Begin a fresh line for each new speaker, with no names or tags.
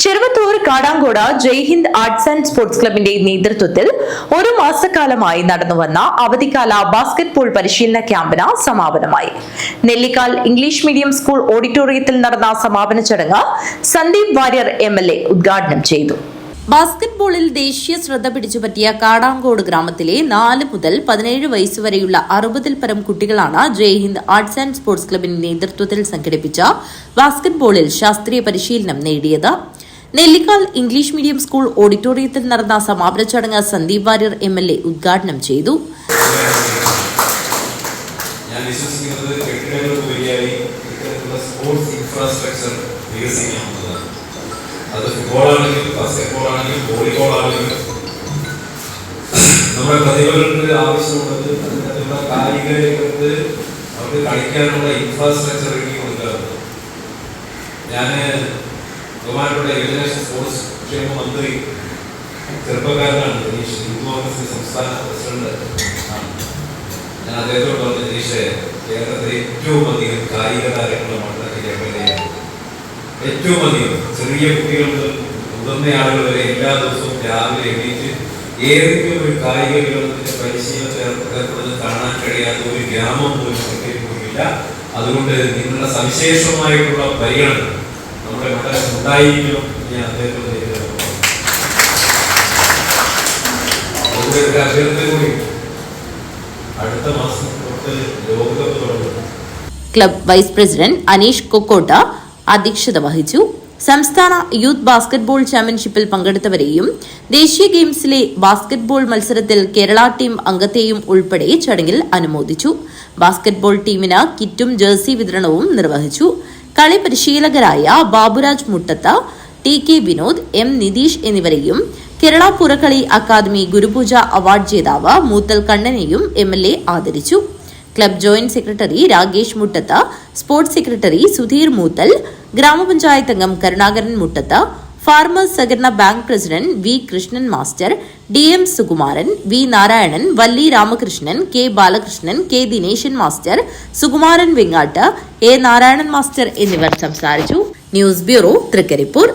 Cheruvathur Kadankode Jaihind arts and sports ക്ലബിന്റെ നേതൃത്വത്തിൽ ഒരു മാസക്കാലമായി നടന്നുവന്ന അവധിക്കാല ബാസ്കറ്റ്ബോൾ പരിശീലന ക്യാമ്പിന് സമാപനമായി. നെല്ലിക്കാൽ ഇംഗ്ലീഷ് മീഡിയം സ്കൂൾ ഓഡിറ്റോറിയത്തിൽ നടന്ന സമാപന ചടങ്ങ് സന്ദീപ് വാര്യർ MLA ഉദ്ഘാടനം ചെയ്തു.
ബാസ്കറ്റ്ബോളിൽ ദേശീയ ശ്രദ്ധ പിടിച്ചുപറ്റിയ കാടാങ്കോട് ഗ്രാമത്തിലെ 4 മുതൽ 17 വയസ്സുവരെയുള്ള 60-ൽ പരം കുട്ടികളാണ് ജയ്ഹിന്ദ് ആർട്സ് ആൻഡ് സ്പോർട്സ് ക്ലബിന്റെ നേതൃത്വത്തിൽ സംഘടിപ്പിച്ച ബാസ്കറ്റ്ബോളിൽ ശാസ്ത്രീയ പരിശീലനം നേടിയത്. നെല്ലിക്കാൽ ഇംഗ്ലീഷ് മീഡിയം സ്കൂൾ ഓഡിറ്റോറിയത്തിൽ നടന്ന സമാപന ചടങ്ങ് സന്ദീപ് വാര്യർ MLA ഉദ്ഘാടനം ചെയ്തു.
അത് ഫുട്ബോളാണെങ്കിലും ബാസ്കറ്റ്ബോളാണെങ്കിലും വോളിബോളാണെങ്കിലും നമ്മുടെ പ്രതിഭകൾക്ക് ആവശ്യമുള്ളത് അതിനുള്ള കായിക രംഗത്ത് അവർക്ക് കളിക്കാനുള്ള ഇൻഫ്രാസ്ട്രക്ചർ ഒരുക്കി കൊടുക്കാറുണ്ട്. ഞാൻ ബഹുമാനപ്പെട്ട യുവജനേഷൻ സ്പോർട്സ് ക്ഷേമ മന്ത്രി ചെറുപ്പക്കാരനാണ് ജനീഷ്, യൂത്ത് കോൺഗ്രസിന്റെ സംസ്ഥാന പ്രസിഡന്റ് ആണ്. ഞാൻ അദ്ദേഹത്തോട് പറഞ്ഞ ജനീഷ്, കേരളത്തിലെ ഏറ്റവും അധികം കായിക താരങ്ങളുടെ മണ്ഡലത്തിലെ MLA, ഏറ്റവും അധികം ചെറിയ കുട്ടികൾ മുതൽ മുതിർന്ന ആളുകൾ വരെ എല്ലാ ദിവസവും രാവിലെ എണീറ്റ് ഏതെങ്കിലും ഒരു കായിക വിനോദത്തിന്റെ പരിശീലനത്തിൽ ഏർപ്പെടുന്നത് കാണാൻ കഴിയാത്ത ഒരു ഗ്രാമം പോലുമില്ല. അതുകൊണ്ട് നിങ്ങളുടെ സവിശേഷമായിട്ടുള്ള പരിഗണന നമ്മുടെ മണ്ഡലം ഉണ്ടായിരിക്കണം എന്ന് ഞാൻ അദ്ദേഹത്തോട് അതുകൊണ്ട് ഒരു അഭ്യർത്ഥന കൂടി, അടുത്ത മാസം തൊട്ട് ലോകകപ്പ് തുടങ്ങും.
ക്ലബ് വൈസ് പ്രസിഡന്റ് അനീഷ് കൊക്കോട്ട അധ്യക്ഷത വഹിച്ചു. സംസ്ഥാന യൂത്ത് ബാസ്കറ്റ്ബോൾ ചാമ്പ്യൻഷിപ്പിൽ പങ്കെടുത്തവരെയും ദേശീയ ഗെയിംസിലെ ബാസ്കറ്റ്ബോൾ മത്സരത്തിൽ കേരള ടീം അംഗത്തെയും ഉൾപ്പെടെ ചടങ്ങിൽ അനുമോദിച്ചു. ബാസ്കറ്റ്ബോൾ ടീമിന് കിറ്റും ജേഴ്സി വിതരണവും നിർവഹിച്ചു. കളി പരിശീലകരായ ബാബുരാജ് മുട്ടത്ത്, TK വിനോദ്, M നിതീഷ് എന്നിവരെയും കേരള പുറക്കളി അക്കാദമി ഗുരുപൂജ അവാർഡ് ജേതാവ് മൂത്തൽ കണ്ണനെയും MLA ആദരിച്ചു. Club joint secretary Rakesh Muttath, sports secretary Sudheer Moothal, ഗ്രാമപഞ്ചായത്ത് അംഗം കരുണാകരൻ മുട്ടത്ത്, ഫാർമേഴ്സ് സഹകരണ bank president V Krishnan master, DM Sukumaran, V Narayanan, Valli Ramakrishnan, K Balakrishnan, K Dineshan master, Sukumaran Vengatt, A Narayanan master എന്നിവർ സംസാരിച്ചു. News bureau Trikaripur.